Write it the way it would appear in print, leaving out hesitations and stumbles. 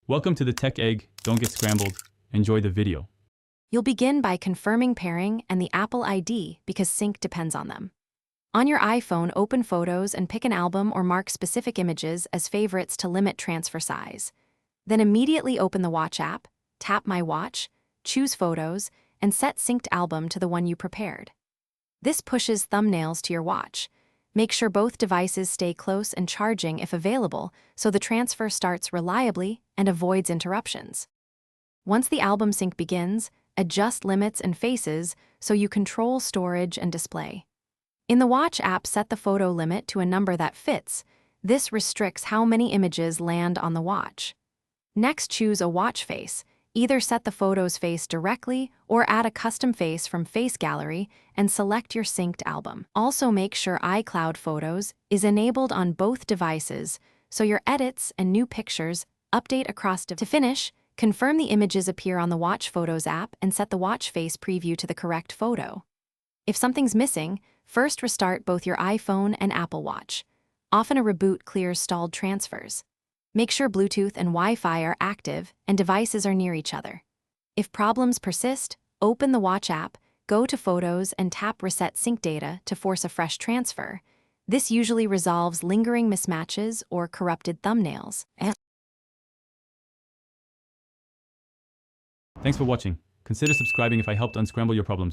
Welcome to the Tech Egg. Don't get scrambled. Enjoy the video. You'll begin by confirming pairing and the Apple ID because sync depends on them. On your iPhone, open Photos and pick an album or mark specific images as favorites to limit transfer size. Then immediately open the Watch app, tap My Watch, choose Photos, and set synced album to the one you prepared. This pushes thumbnails to your watch. Make sure both devices stay close and charging if available so the transfer starts reliably and avoids interruptions. Once the album sync begins, adjust limits and faces so you control storage and display. In the Watch app, set the photo limit to a number that fits. This restricts how many images land on the watch. Next, choose a watch face. Either set the photo's face directly or add a custom face from Face Gallery and select your synced album. Also, make sure iCloud Photos is enabled on both devices so your edits and new pictures update across To finish, confirm the images appear on the Watch Photos app and set the watch face preview to the correct photo. If something's missing, first restart both your iPhone and Apple Watch. Often a reboot clears stalled transfers. Make sure Bluetooth and Wi-Fi are active and devices are near each other. If problems persist, open the Watch app, go to Photos and tap Reset Sync Data to force a fresh transfer. This usually resolves lingering mismatches or corrupted thumbnails. Thanks for watching. Consider subscribing if I helped unscramble your problems.